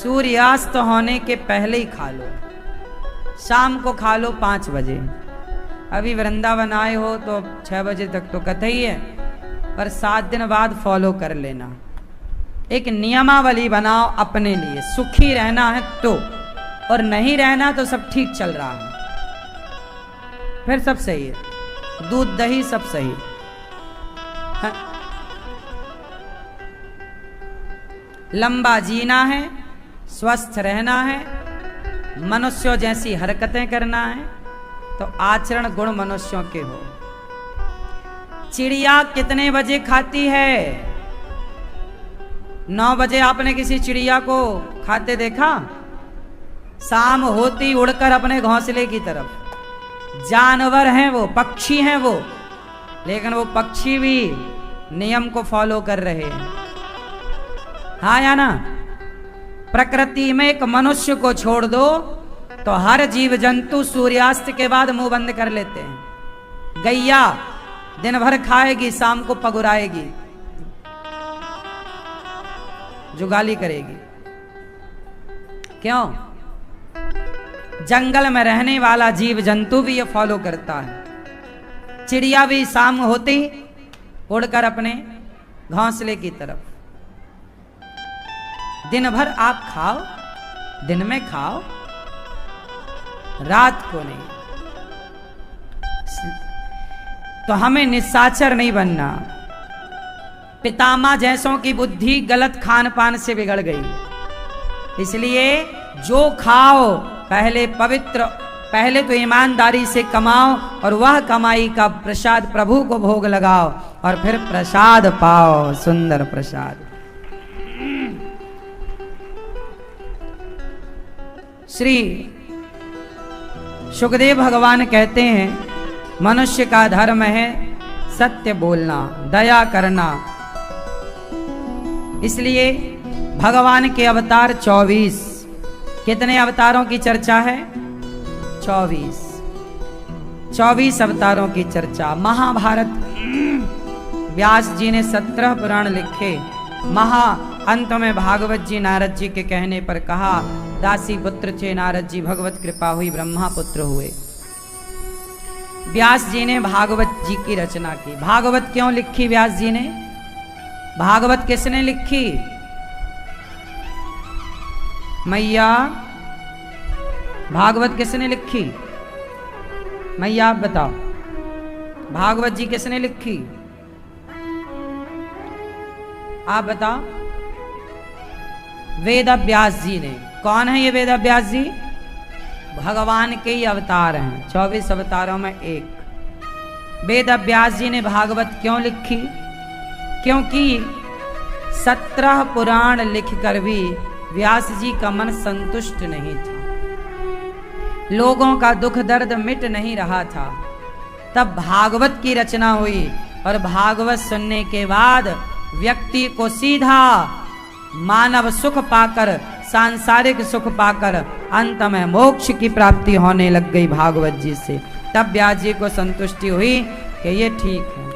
सूर्यास्त होने के पहले ही खा लो, शाम को खा लो 5 बजे। अभी वृंदावन आए हो तो 6 बजे तक तो कतई है, पर 7 दिन बाद फॉलो कर लेना। एक नियमावली बनाओ अपने लिए, सुखी रहना है तो, और नहीं रहना तो सब ठीक चल रहा है, फिर सब सही है, दूध दही सब सही है। लंबा जीना है, स्वस्थ रहना है, मनुष्यों जैसी हरकतें करना है, तो आचरण गुण मनुष्यों के हो। चिड़िया कितने बजे खाती है? 9 बजे आपने किसी चिड़िया को खाते देखा? शाम होती उड़कर अपने घोंसले की तरफ। जानवर हैं वो, पक्षी हैं वो, लेकिन वो पक्षी भी नियम को फॉलो कर रहे हैं, हाँ या ना? प्रकृति में एक मनुष्य को छोड़ दो तो हर जीव जंतु सूर्यास्त के बाद मुंह बंद कर लेते हैं। गैया दिन भर खाएगी, शाम को पगुराएगी, जुगाली करेगी। क्यों? जंगल में रहने वाला जीव जंतु भी ये फॉलो करता है। चिड़िया भी शाम होती उड़कर अपने घोंसले की तरफ। दिन भर आप खाओ, दिन में खाओ, रात को नहीं। तो हमें निशाचर नहीं बनना। पितामह जैसों की बुद्धि गलत खान पान से बिगड़ गई, इसलिए जो खाओ पहले पवित्र, पहले तो ईमानदारी से कमाओ और वह कमाई का प्रसाद प्रभु को भोग लगाओ और फिर प्रसाद पाओ, सुंदर प्रसाद। श्री सुखदेव भगवान कहते हैं मनुष्य का धर्म है सत्य बोलना, दया करना। इसलिए भगवान के अवतार 24, कितने अवतारों की चर्चा है? 24 अवतारों की चर्चा। महाभारत व्यास जी ने 17 पुराण लिखे। अंत में भागवत जी नारद जी के कहने पर कहा, दासी पुत्र थे नारद जी, भगवत कृपा हुई ब्रह्मा पुत्र हुए। व्यास जी ने भागवत जी की रचना की। भागवत क्यों लिखी व्यास जी ने? भागवत किसने लिखी? मैया, भागवत किसने लिखी? मैया आप बताओ, भागवत जी किसने लिखी? आप बताओ। वेद व्यास जी ने। कौन है ये वेद व्यास जी? भगवान के ही अवतार हैं, 24 अवतारों में एक। वेद व्यास जी ने भागवत क्यों लिखी? क्योंकि 17 पुराण लिखकर भी व्यास जी का मन संतुष्ट नहीं था, लोगों का दुख दर्द मिट नहीं रहा था। तब भागवत की रचना हुई और भागवत सुनने के बाद व्यक्ति को सीधा मानव सुख पाकर, सांसारिक सुख पाकर अंत में मोक्ष की प्राप्ति होने लग गई भागवत जी से। तब व्यास जी को संतुष्टि हुई कि ये ठीक है,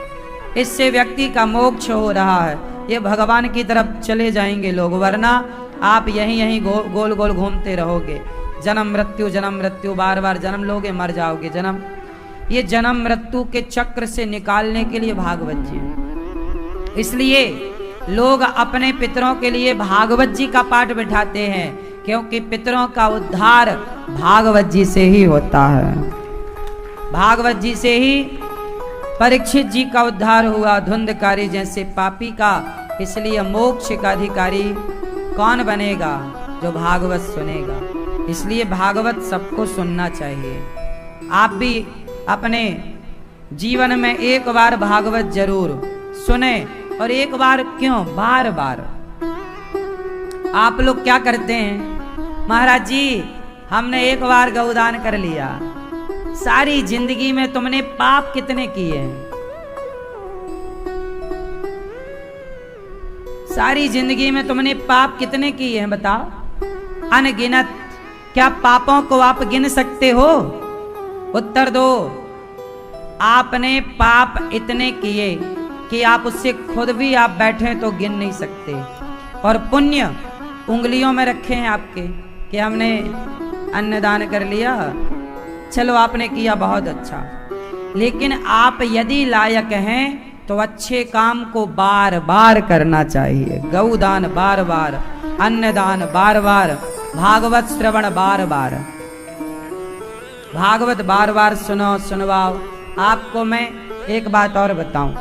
इससे व्यक्ति का मोक्ष हो रहा है, ये भगवान की तरफ चले जाएंगे लोग, वरना आप यहीं गोल गोल घूमते रहोगे। जन्म मृत्यु बार बार जन्म लोगे, मर जाओगे। ये जन्म मृत्यु के चक्र से निकालने के लिए भागवत जी। इसलिए लोग अपने पितरों के लिए भागवत जी का पाठ बिठाते हैं, क्योंकि पितरों का उद्धार भागवत जी से ही होता है। भागवत जी से ही परीक्षित जी का उद्धार हुआ, धुंधकारी जैसे पापी का। इसलिए मोक्ष का अधिकारी कौन बनेगा? जो भागवत सुनेगा। इसलिए भागवत सबको सुनना चाहिए। आप भी अपने जीवन में एक बार भागवत जरूर सुने, और एक बार क्यों, बार बार। आप लोग क्या करते हैं? महाराज जी हमने एक बार गौदान कर लिया, सारी जिंदगी में तुमने पाप कितने किए हैं? सारी जिंदगी में तुमने पाप कितने किए हैं बताओ? अनगिनत। क्या पापों को आप गिन सकते हो? उत्तर दो। आपने पाप इतने किए कि आप उससे खुद भी आप बैठे तो गिन नहीं सकते। और पुण्य उंगलियों में रखे हैं आपके कि हमने अन्नदान कर लिया, चलो आपने किया बहुत अच्छा। लेकिन आप यदि लायक हैं तो अच्छे काम को बार बार करना चाहिए। गौदान बार बार, अन्नदान बार बार, भागवत श्रवण बार बार, भागवत बार बार सुनो, सुनवाओ। आपको मैं एक बात और बताऊं,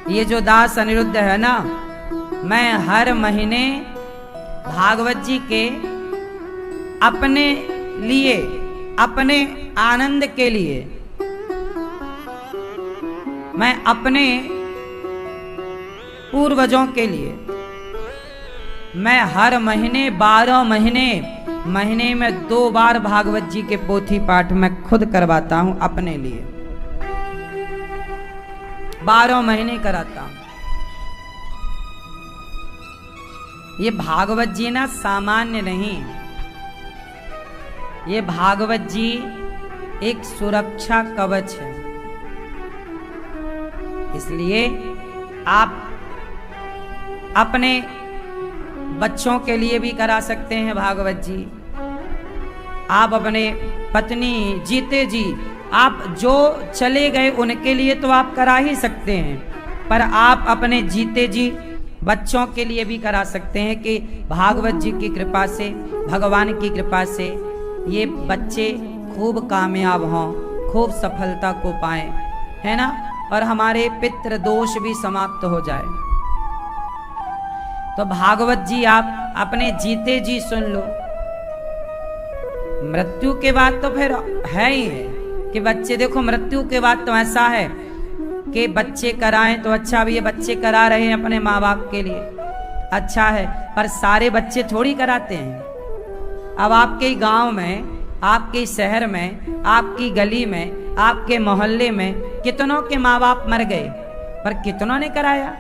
ये जो दास अनिरुद्ध है ना, मैं हर महीने भागवत जी के अपने लिए, अपने आनंद के लिए, मैं अपने पूर्वजों के लिए, मैं हर महीने 12 महीने में 2 बार भागवत जी के पोथी पाठ मैं खुद करवाता हूं अपने लिए। 12 महीने कराता हूं। ये भागवत जी ना सामान्य नहीं, ये भागवत जी एक सुरक्षा कवच है। इसलिए आप अपने बच्चों के लिए भी करा सकते हैं भागवत जी। आप अपने पत्नी जीते जी, आप जो चले गए उनके लिए तो आप करा ही सकते हैं, पर आप अपने जीते जी बच्चों के लिए भी करा सकते हैं कि भागवत जी की कृपा से, भगवान की कृपा से ये बच्चे खूब कामयाब हों, खूब सफलता को पाएं, है ना, और हमारे पितृ दोष भी समाप्त हो जाए। तो भागवत जी आप अपने जीते जी सुन लो। मृत्यु के बाद तो फिर है ही है कि बच्चे, देखो मृत्यु के बाद तो ऐसा है कि बच्चे कराएं तो अच्छा भी है, बच्चे करा रहे हैं अपने माँ बाप के लिए, अच्छा है, पर सारे बच्चे थोड़ी कराते हैं। अब आपके गांव में, आपके शहर में, आपकी गली में, आपके मोहल्ले में कितनों के माँ बाप मर गए, पर कितनों ने कराया?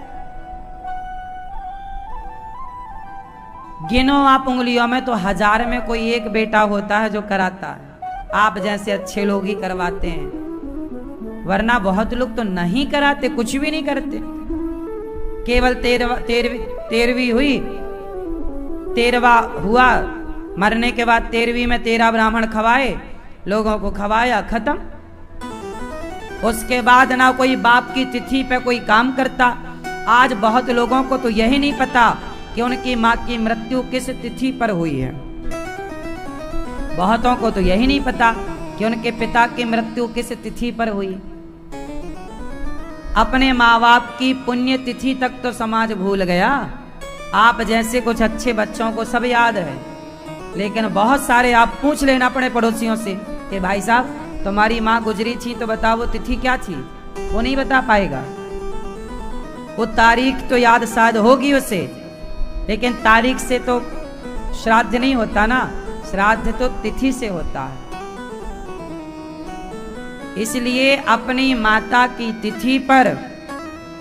गिनो आप उंगलियों में तो 1000 में कोई एक बेटा होता है जो कराता है। आप जैसे अच्छे लोग ही करवाते हैं, वरना बहुत लोग तो नहीं कराते, कुछ भी नहीं करते। केवल 13वीं हुई, 13वां हुआ, मरने के बाद 13वीं में 13 ब्राह्मण खवाए, लोगों को खवाया, खत्म। उसके बाद ना कोई बाप की तिथि पे कोई काम करता। आज बहुत लोगों को तो यही नहीं पता कि उनकी माँ की मृत्यु किस तिथि पर हुई है। बहुतों को तो यही नहीं पता कि उनके पिता की मृत्यु किस तिथि पर हुई। अपने माँ बाप की पुण्य तिथि तक तो समाज भूल गया। आप जैसे कुछ अच्छे बच्चों को सब याद है, लेकिन बहुत सारे आप पूछ लेना अपने पड़ोसियों से कि भाई साहब तुम्हारी माँ गुजरी थी तो बताओ वो तिथि क्या थी, वो नहीं बता पाएगा। वो तारीख तो याद शायद होगी उसे, लेकिन तारीख से तो श्राद्ध नहीं होता ना, श्राद्ध तो तिथि से होता है। इसलिए अपनी माता की तिथि पर,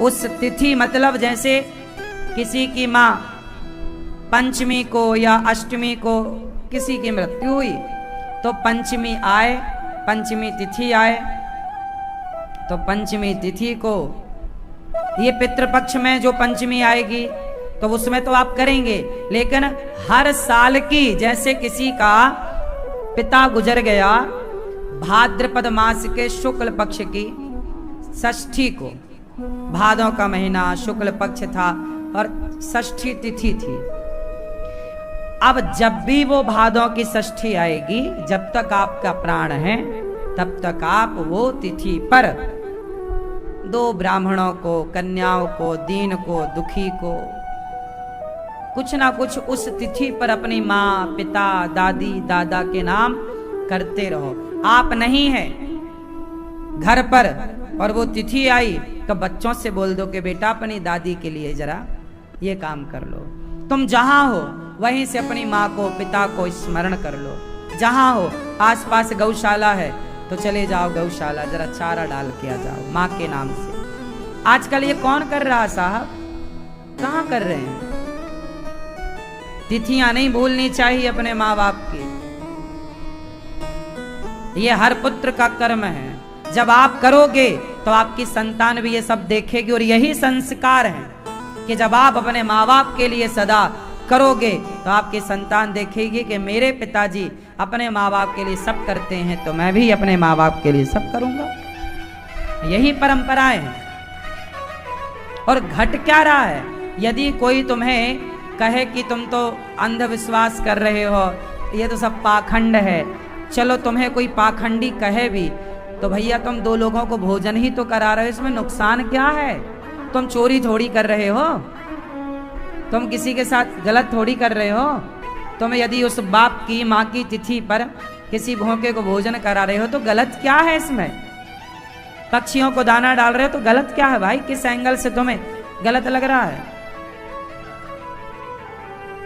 उस तिथि मतलब जैसे किसी की माँ पंचमी को या अष्टमी को किसी की मृत्यु हुई तो पंचमी आए, पंचमी तिथि आए, तो पंचमी तिथि को ये पितृपक्ष में जो पंचमी आएगी तो उसमें तो आप करेंगे। लेकिन हर साल की, जैसे किसी का पिता गुजर गया भाद्रपद मास के शुक्ल पक्ष की षष्ठी को, भादों का महीना शुक्ल पक्ष था और षष्ठी तिथि थी। अब जब भी वो भादों की षष्ठी आएगी, जब तक आपका प्राण है तब तक आप वो तिथि पर 2 ब्राह्मणों को, कन्याओं को, दीन को, दुखी को कुछ ना कुछ उस तिथि पर अपनी माँ, पिता, दादी, दादा के नाम करते रहो। आप नहीं है घर पर और वो तिथि आई तो बच्चों से बोल दो कि बेटा अपनी दादी के लिए जरा ये काम कर लो। तुम जहां हो वहीं से अपनी माँ को, पिता को स्मरण कर लो। जहां हो, आसपास गौशाला है तो चले जाओ गौशाला, जरा चारा डाल के आ जाओ माँ के नाम से। आजकल ये कौन कर रहा साहब, कहाँ कर रहे हैं? तिथियां नहीं भूलनी चाहिए अपने माँ बाप की। ये हर पुत्र का कर्म है। जब आप करोगे तो आपकी संतान भी ये सब देखेगी। और यही संस्कार है कि जब आप अपने माँ बाप के लिए सदा करोगे तो आपकी संतान देखेगी कि मेरे पिताजी अपने माँ बाप के लिए सब करते हैं, तो मैं भी अपने माँ बाप के लिए सब करूंगा। यही परंपराएं हैं। और घट क्या रहा है? यदि कोई तुम्हें कहे कि तुम तो अंधविश्वास कर रहे हो, ये तो सब पाखंड है, चलो तुम्हें कोई पाखंडी कहे भी तो भैया तुम दो लोगों को भोजन ही तो करा रहे हो, इसमें नुकसान क्या है? तुम चोरी थोड़ी कर रहे हो, तुम किसी के साथ गलत थोड़ी कर रहे हो। तुम यदि उस बाप की माँ की तिथि पर किसी भोंके को भोजन करा रहे हो तो गलत क्या है इसमें? पक्षियों को दाना डाल रहे हो तो गलत क्या है भाई? किस एंगल से तुम्हें गलत लग रहा है?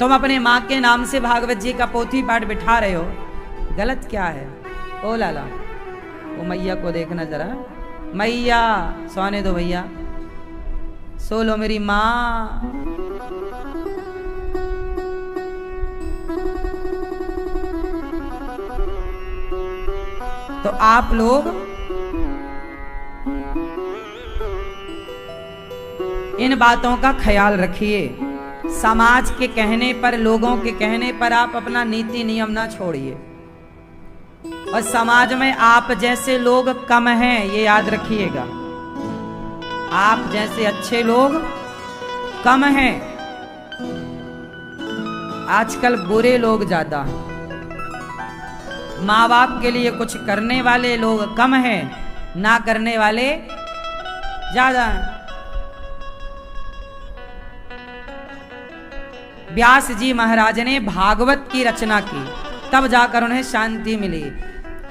तुम अपने माँ के नाम से भागवत जी का पोथी पाठ बिठा रहे हो, गलत क्या है? ओ लाला, वो मैया को देखना जरा। मैया सोने दो भैया, सो लो मेरी माँ। तो आप लोग इन बातों का ख्याल रखिए। समाज के कहने पर, लोगों के कहने पर आप अपना नीति नियम ना छोड़िए। और समाज में आप जैसे लोग कम हैं, ये याद रखिएगा। आप जैसे अच्छे लोग कम हैं। आजकल बुरे लोग ज्यादा हैं। माँ बाप के लिए कुछ करने वाले लोग कम हैं, ना करने वाले ज्यादा हैं। व्यास जी महाराज ने भागवत की रचना की, तब जाकर उन्हें शांति मिली।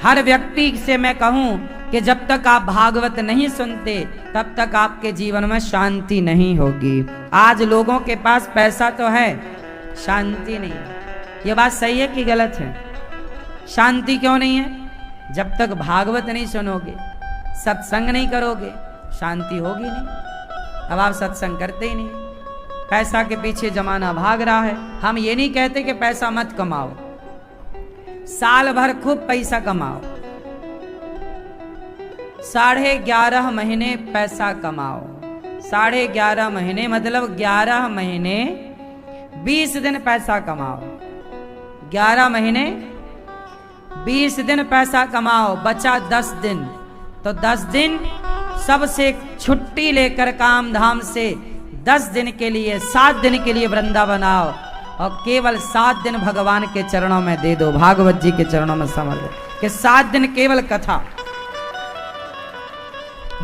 हर व्यक्ति से मैं कहूं कि जब तक आप भागवत नहीं सुनते तब तक आपके जीवन में शांति नहीं होगी। आज लोगों के पास पैसा तो है, शांति नहीं है। ये बात सही है कि गलत है? शांति क्यों नहीं है? जब तक भागवत नहीं सुनोगे, सत्संग नहीं करोगे, शांति होगी नहीं। अब आप सत्संग करते ही नहीं, पैसा के पीछे जमाना भाग रहा है। हम ये नहीं कहते कि पैसा मत कमाओ, साल भर खूब पैसा कमाओ, 11.5 महीने पैसा कमाओ। 11.5 महीने मतलब 11 महीने 20 दिन पैसा कमाओ। 11 महीने 20 दिन पैसा कमाओ, बचा 10 दिन। तो 10 दिन सबसे छुट्टी लेकर काम धाम से 10 दिन के लिए, 7 दिन के लिए वृंदावन आओ और केवल 7 दिन भगवान के चरणों में दे दो, भागवत जी के चरणों में समझ लो कि 7 दिन केवल कथा।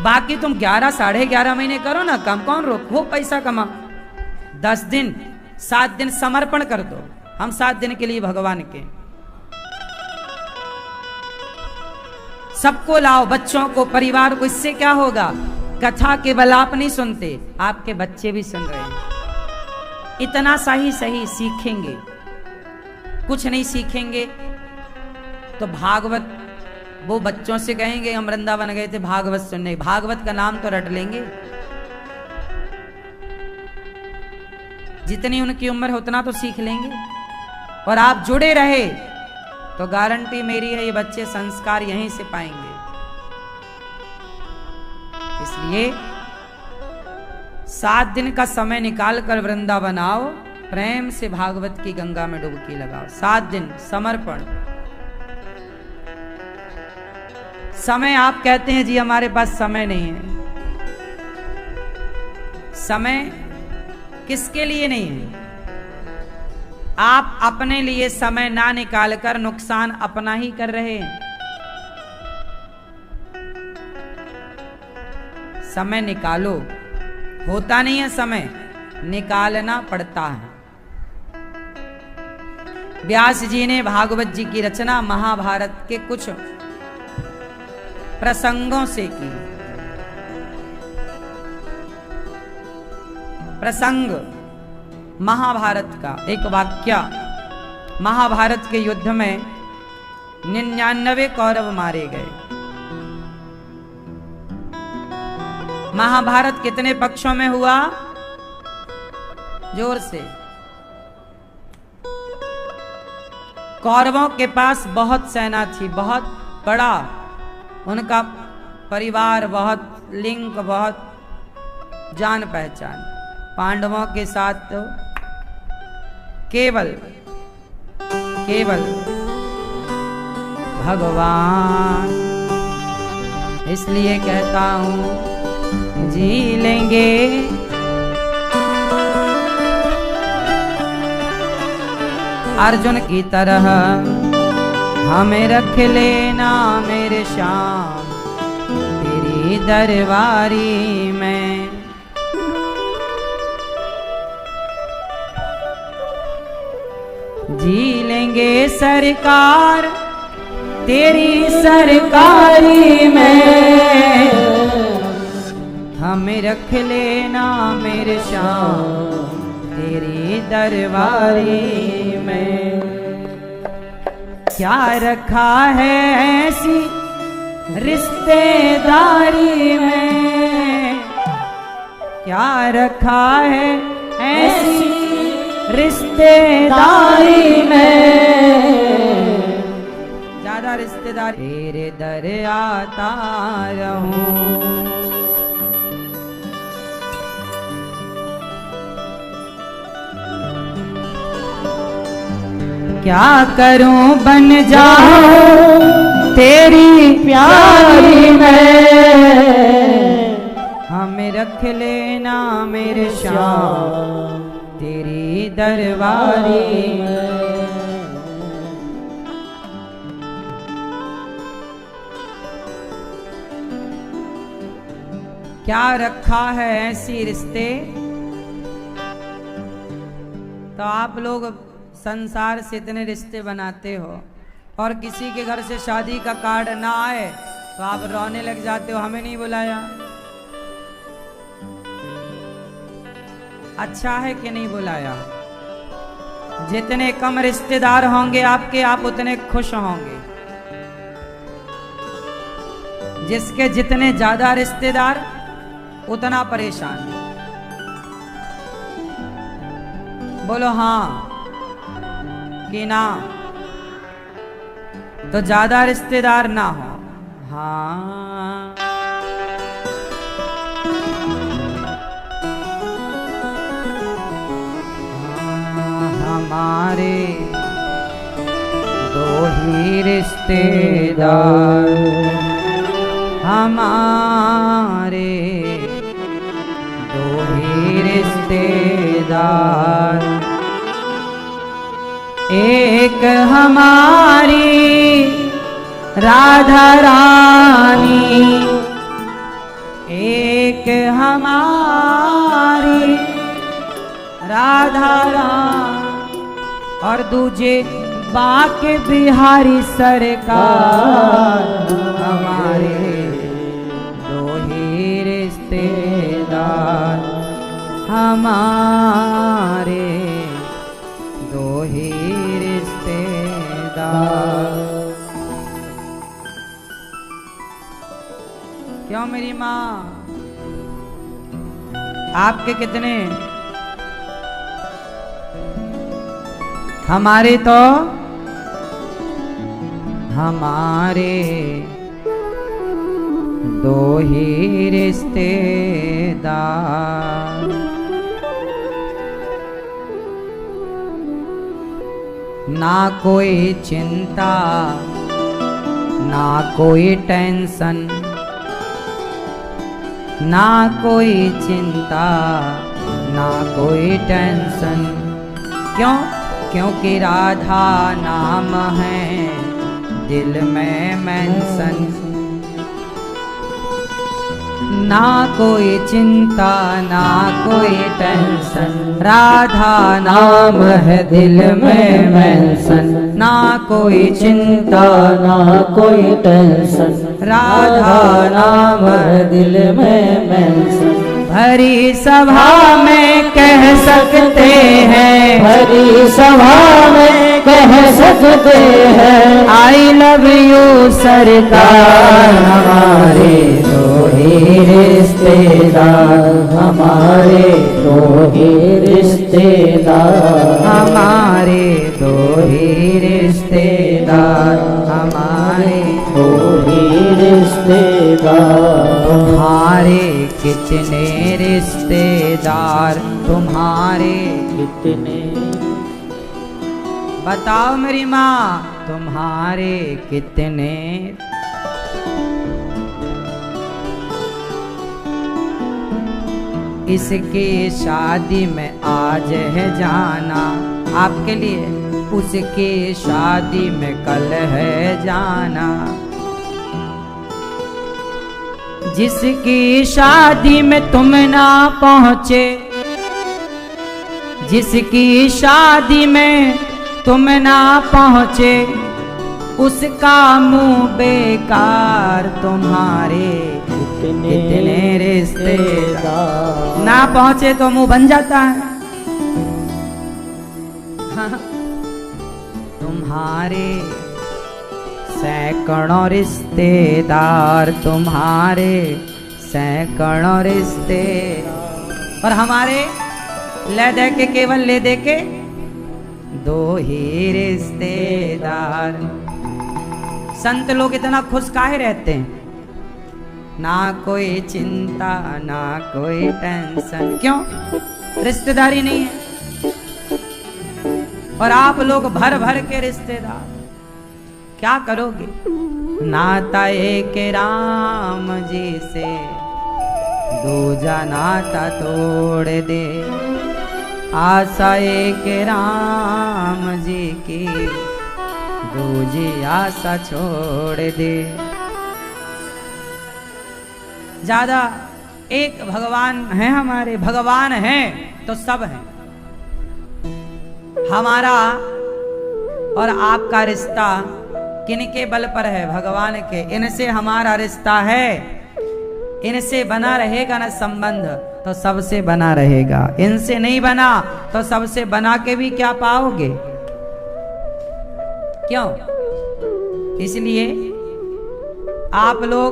बाकी तुम 11 साढ़े 11 महीने करो ना काम, कौन रोक? वो पैसा कमा। 10 दिन 7 दिन समर्पण कर दो, हम 7 दिन के लिए भगवान के। सबको लाओ, बच्चों को, परिवार को। इससे क्या होगा? कथा केवल आप नहीं सुनते, आपके बच्चे भी सुन रहे हैं। इतना सही सीखेंगे। कुछ नहीं सीखेंगे तो भागवत, वो बच्चों से कहेंगे हम वृंदावन गए थे भागवत सुनने, भागवत का नाम तो रट लेंगे। जितनी उनकी उम्र है उतना तो सीख लेंगे। और आप जुड़े रहे तो गारंटी मेरी है ये बच्चे संस्कार यहीं से पाएंगे। इसलिए 7 दिन का समय निकाल कर वृंदावन आओ, प्रेम से भागवत की गंगा में डुबकी लगाओ। 7 दिन समर्पण। समय आप कहते हैं जी हमारे पास समय नहीं है। समय किसके लिए नहीं है? आप अपने लिए समय ना निकालकर नुकसान अपना ही कर रहे हैं। समय निकालो। होता नहीं है समय, निकालना पड़ता है। व्यास जी ने भागवत जी की रचना महाभारत के कुछ प्रसंगों से की। प्रसंग महाभारत का एक वाक्य। महाभारत के युद्ध में 99 कौरव मारे गए। महाभारत कितने पक्षों में हुआ? जोर से। कौरवों के पास बहुत सेना थी, बहुत बड़ा उनका परिवार, बहुत लिंग, बहुत जान पहचान। पांडवों के साथ तो केवल केवल भगवान। इसलिए कहता हूं जी लेंगे अर्जुन की तरह, हमें रख लेना मेरे श्याम तेरी दरबारी में। जी लेंगे सरकार तेरी सरकारी में, हमें रख लेना मेरे श्याम तेरी दरबारी में। क्या रखा है ऐसी रिश्तेदारी में, क्या रखा है ऐसी रिश्तेदारी में। ज्यादा रिश्तेदार तेरे दर आता रहूं। क्या करूं बन जाऊं तेरी प्यारी में, हमें रख लेना मेरे श्याम तेरी दरबारी में। क्या रखा है ऐसी रिश्ते। तो आप लोग संसार से इतने रिश्ते बनाते हो और किसी के घर से शादी का कार्ड ना आए तो आप रोने लग जाते हो, हमें नहीं बुलाया। अच्छा है कि नहीं बुलाया। जितने कम रिश्तेदार होंगे आपके, आप उतने खुश होंगे। जिसके जितने ज्यादा रिश्तेदार उतना परेशान। बोलो हाँ कि ना। तो ज्यादा रिश्तेदार ना हो। हाँ हमारे दो ही रिश्तेदार, हमारे दो ही रिश्तेदार, एक हमारी राधा रानी, एक हमारी राधा रानी और दूजे बाके बिहारी सरकार। हमारे दो ही रिश्तेदार, हमारे दो ही रिश्तेदार। क्यों मेरी माँ, आपके कितने? हमारे तो हमारे दो ही रिश्तेदार। ना कोई चिंता ना कोई टेंशन, ना कोई चिंता ना कोई टेंशन। क्यों? क्योंकि राधा नाम है दिल में मेंशन। ना कोई चिंता ना कोई टेंशन, राधा नाम है दिल में मेंशन। ना कोई चिंता ना कोई टेंशन, राधा नाम है दिल में मेंशन। भरी सभा में कह सकते हैं, भरी सभा में कह सकते हैं, आई लव यू सरकार। हमारे दो ही रिश्तेदार, हमारे दो ही रिश्तेदार, हमारे दो ही रिश्तेदार, हमारे दो ही रिश्तेदार। तुम्हारे कितने रिश्तेदार, तुम्हारे कितने बताओ मेरी माँ तुम्हारे कितने इसकी शादी में आज है जाना, आपके लिए उसकी शादी में कल है जाना। जिसकी शादी में तुम ना पहुँचे, जिसकी शादी में तुम ना पहुँचे, उसका मुंह बेकार तुम्हारे इतने रिश्तेदार। ना पहुँचे तो मुंह बन जाता है। तुम्हारे सैकड़ों रिश्तेदार, तुम्हारे सैकड़ों रिश्ते, और हमारे ले दे के केवल ले दे के दो ही रिश्तेदार। संत लोग इतना खुश काहे रहते हैं? ना कोई चिंता ना कोई टेंशन, क्यों? रिश्तेदारी नहीं है। और आप लोग भर भर के रिश्तेदार, क्या करोगे? नाता एक राम जी से दूजा नाता तोड़ दे, आशा एक राम जी की दूजी आशा छोड़ दे। ज्यादा एक भगवान है, हमारे भगवान हैं तो सब हैं। हमारा और आपका रिश्ता किनके बल पर है? भगवान के। इनसे हमारा रिश्ता है, इनसे बना रहेगा ना संबंध तो सबसे बना रहेगा। इनसे नहीं बना तो सबसे बना के भी क्या पाओगे? क्यों? इसलिए आप लोग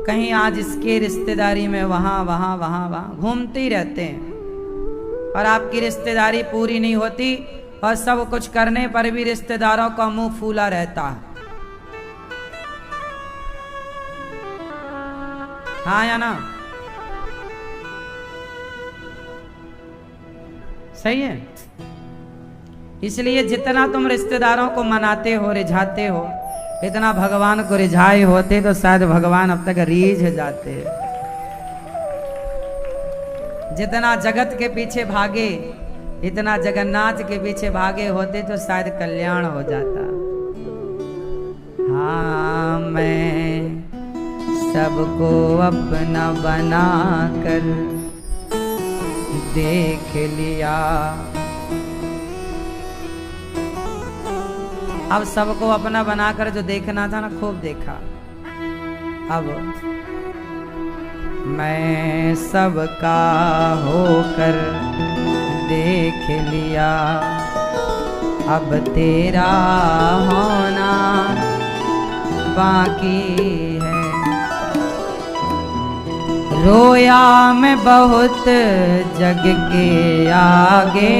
कहीं आज इसके रिश्तेदारी में वहां वहां वहां वहां घूमते ही रहते हैं, और आपकी रिश्तेदारी पूरी नहीं होती, और सब कुछ करने पर भी रिश्तेदारों का मुंह फूला रहता है। हाँ या ना? सही है। इसलिए जितना तुम रिश्तेदारों को मनाते हो, रिझाते हो, इतना भगवान को रिझाए होते तो शायद भगवान अब तक रीझ जाते। जितना जगत के पीछे भागे, इतना जगन्नाथ के पीछे भागे होते तो शायद कल्याण हो जाता। हाँ, मैं सबको अपना बना कर देख लिया। अब सबको अपना बनाकर जो देखना था ना, खूब देखा। अब मैं सबका होकर देख लिया, अब तेरा होना बाकी है। रोया मैं बहुत जग के आगे,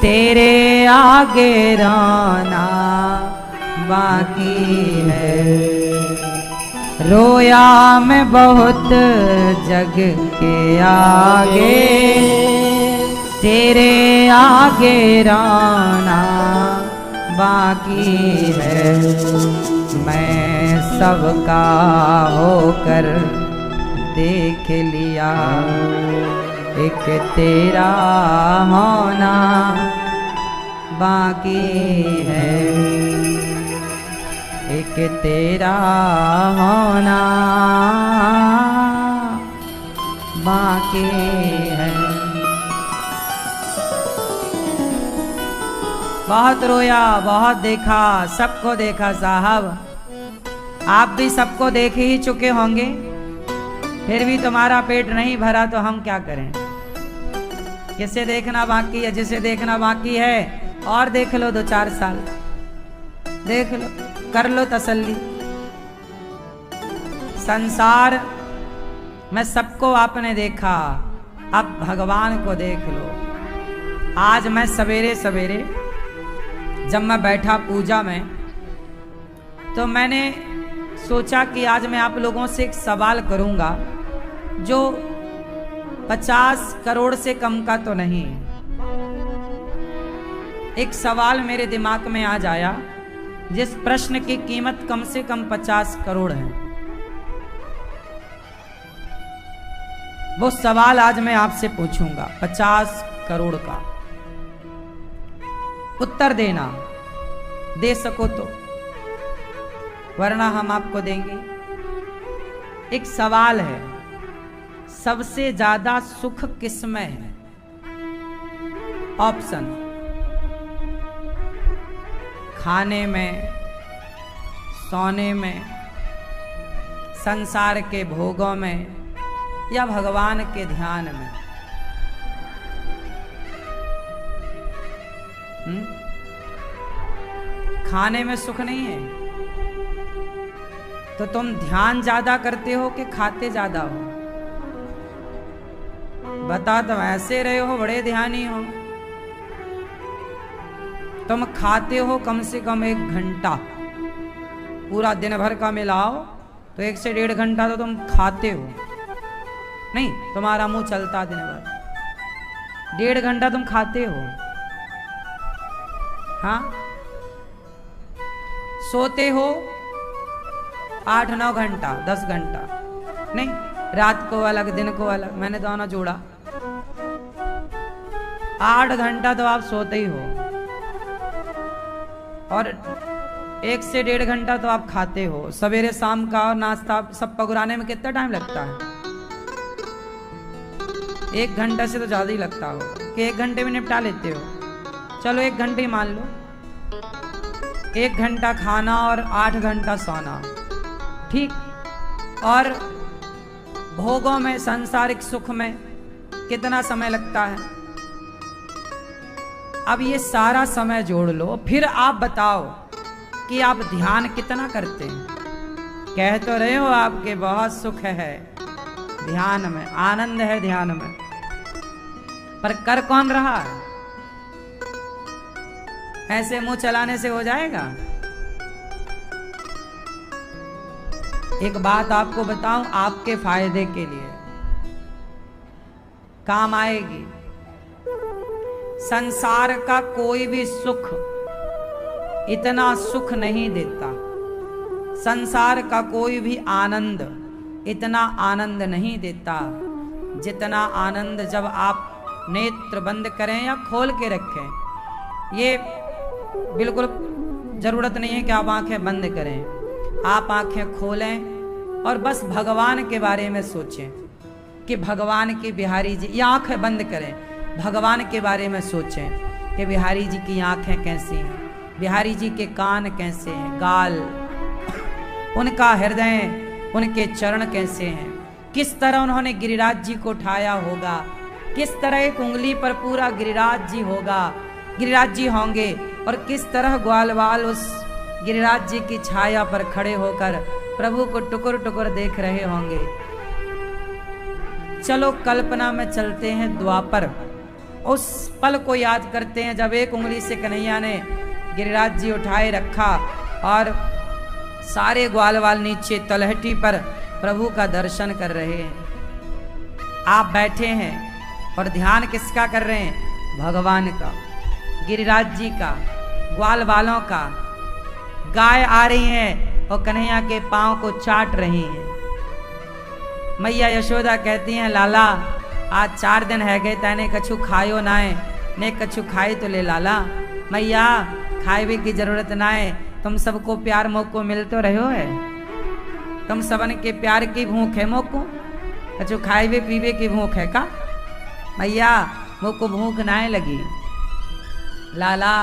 तेरे आगे रोना बाकी है। रोया मैं बहुत जग के आगे, तेरे आगे रोना बाकी है। मैं सबका होकर देख लिया, एक तेरा होना बाकी है। एक तेरा होना बाकी है। बहुत रोया, बहुत देखा, सबको देखा साहब। आप भी सबको देख ही चुके होंगे, फिर भी तुम्हारा पेट नहीं भरा तो हम क्या करें? किसे देखना बाकी है? जिसे देखना बाकी है और देख लो, 2-4 साल देख लो, कर लो तसल्ली। संसार में सबको आपने देखा, अब भगवान को देख लो। आज मैं सवेरे सवेरे जब मैं बैठा पूजा में, तो मैंने सोचा कि आज मैं आप लोगों से एक सवाल करूंगा जो 50 करोड़ से कम का तो नहीं। एक सवाल मेरे दिमाग में आ जाया, जिस प्रश्न की कीमत कम से कम 50 करोड़ है। वो सवाल आज मैं आपसे पूछूंगा, 50 करोड़ का उत्तर देना, दे सको तो, वरना हम आपको देंगे। एक सवाल है, सबसे ज्यादा सुख किसमें है? ऑप्शन, खाने में, सोने में, संसार के भोगों में, या भगवान के ध्यान में? खाने में सुख नहीं है तो तुम ध्यान ज्यादा करते हो कि खाते ज्यादा हो? बता, तुम ऐसे रहे हो बड़े ध्यानी हो। तुम खाते हो कम से कम 1 घंटा, पूरा दिन भर का मिलाओ तो 1 से 1.5 घंटा तो तुम खाते हो। नहीं, तुम्हारा मुंह चलता दिन भर, 1.5 घंटा तुम खाते हो। हाँ, सोते हो 8-9 घंटा, 10 घंटा, नहीं, रात को अलग दिन को अलग, मैंने दोनों जोड़ा। 8 घंटा तो आप सोते ही हो और 1 से 1.5 घंटा तो आप खाते हो। सवेरे शाम का और नाश्ता सब पकुराने में कितना टाइम लगता है? 1 घंटा से तो ज्यादा ही लगता हो कि 1 घंटे में निपटा लेते हो। चलो 1 घंटे ही मान लो, 1 घंटा खाना और 8 घंटा सोना, ठीक। और भोगों में, सांसारिक सुख में कितना समय लगता है? अब ये सारा समय जोड़ लो, फिर आप बताओ कि आप ध्यान कितना करते हैं। कह तो रहे हो आपके बहुत सुख है ध्यान में, आनंद है ध्यान में, पर कर कौन रहा है? ऐसे मुंह चलाने से हो जाएगा? एक बात आपको बताऊं, आपके फायदे के लिए काम आएगी। संसार का कोई भी सुख इतना सुख नहीं देता, संसार का कोई भी आनंद इतना आनंद नहीं देता जितना आनंद जब आप नेत्र बंद करें या खोल के रखें। ये बिल्कुल जरूरत नहीं है कि आप आंखें बंद करें, आप आंखें खोलें और बस भगवान के बारे में सोचें कि भगवान की बिहारी जी, या आंखें बंद करें, भगवान के बारे में सोचें कि बिहारी जी की आंखें कैसी हैं, बिहारी जी के कान कैसे हैं, गाल, उनका हृदय, उनके चरण कैसे हैं, किस तरह उन्होंने गिरिराज जी को उठाया होगा, किस तरह एक उंगली पर पूरा गिरिराज जी होगा, गिरिराज जी होंगे, और किस तरह ग्वालवाल उस गिरिराज जी की छाया पर खड़े होकर प्रभु को टुकुर टुकुर देख रहे होंगे। चलो कल्पना में चलते हैं द्वापर, उस पल को याद करते हैं जब एक उंगली से कन्हैया ने गिरिराज जी उठाए रखा और सारे ग्वालवाल नीचे तलहटी पर प्रभु का दर्शन कर रहे हैं। आप बैठे हैं और ध्यान किसका कर रहे हैं? भगवान का, गिरिराज जी का, ग्वाल वालों का। गाय आ रही है और कन्हैया के पांव को चाट रही है। मैया यशोदा कहती हैं, लाला आज 4 दिन है गए, तैने कछु खायो ना है, ने कछु खाए तो ले लाला। मैया खाए भी की जरूरत ना है, तुम सबको प्यार मोको मिल तो रहो है, तुम सबन के प्यार की भूख है मोको, कछु खाए भी पीवे की भूख है का? मैया मोको भूख ना लगी, लाला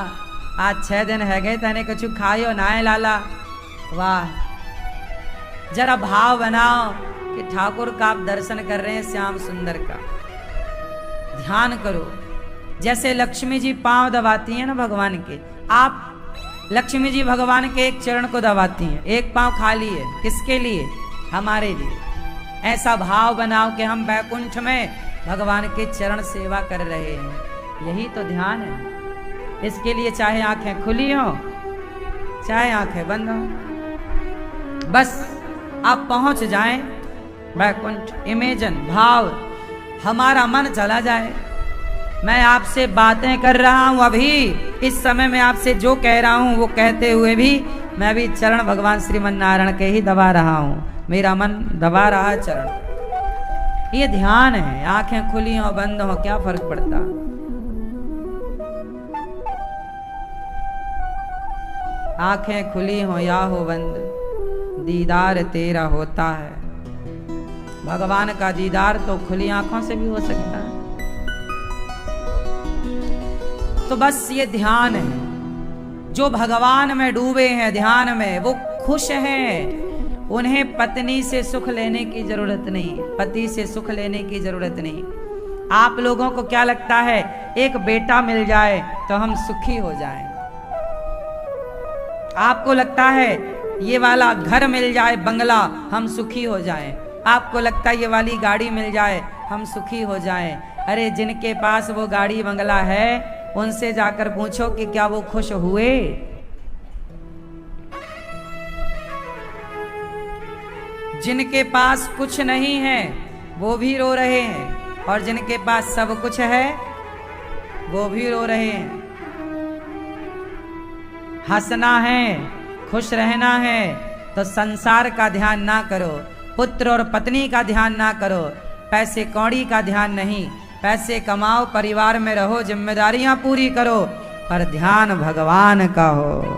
आज 6 दिन है गए, तैने कछु खायो ना है लाला। वाह, जरा भाव बनाओ कि ठाकुर का आप दर्शन कर रहे हैं, श्याम सुंदर का। ध्यान करो, जैसे लक्ष्मी जी पांव दबाती हैं ना भगवान के, आप लक्ष्मी जी भगवान के एक चरण को दबाती हैं, एक पांव खाली है, किसके लिए? हमारे लिए। ऐसा भाव बनाओ कि हम बैकुंठ में भगवान के चरण सेवा कर रहे हैं। यही तो ध्यान है। इसके लिए चाहे आंखें खुली हो चाहे आंखें बंद हो, बस आप पहुंच जाएं बैकुंठ। इमेजन, भाव, हमारा मन चला जाए मैं आपसे बातें कर रहा हूं, अभी इस समय मैं आपसे जो कह रहा हूं वो कहते हुए भी मैं भी चरण भगवान श्रीमन नारायण के ही दबा रहा हूं, मेरा मन दबा रहा है चरण। ये ध्यान है, आंखें खुली हो बंद हो क्या फर्क पड़ता। आंखें खुली हो या हो बंद, दीदार तेरा होता है। भगवान का दीदार तो खुली आंखों से भी हो सकता है। तो बस ये ध्यान है, जो भगवान में डूबे हैं ध्यान में वो खुश हैं, उन्हें पत्नी से सुख लेने की जरूरत नहीं, पति से सुख लेने की जरूरत नहीं। आप लोगों को क्या लगता है एक बेटा मिल जाए तो हम सुखी हो जाएं? आपको लगता है ये वाला घर मिल जाए बंगला हम सुखी हो जाएं? आपको लगता है ये वाली गाड़ी मिल जाए हम सुखी हो जाएं? अरे जिनके पास वो गाड़ी बंगला है उनसे जाकर पूछो कि क्या वो खुश हुए? जिनके पास कुछ नहीं है वो भी रो रहे हैं, और जिनके पास सब कुछ है वो भी रो रहे हैं। हंसना है, खुश रहना है तो संसार का ध्यान ना करो, पुत्र और पत्नी का ध्यान ना करो, पैसे कौड़ी का ध्यान नहीं। पैसे कमाओ, परिवार में रहो, जिम्मेदारियां पूरी करो, पर ध्यान भगवान का हो।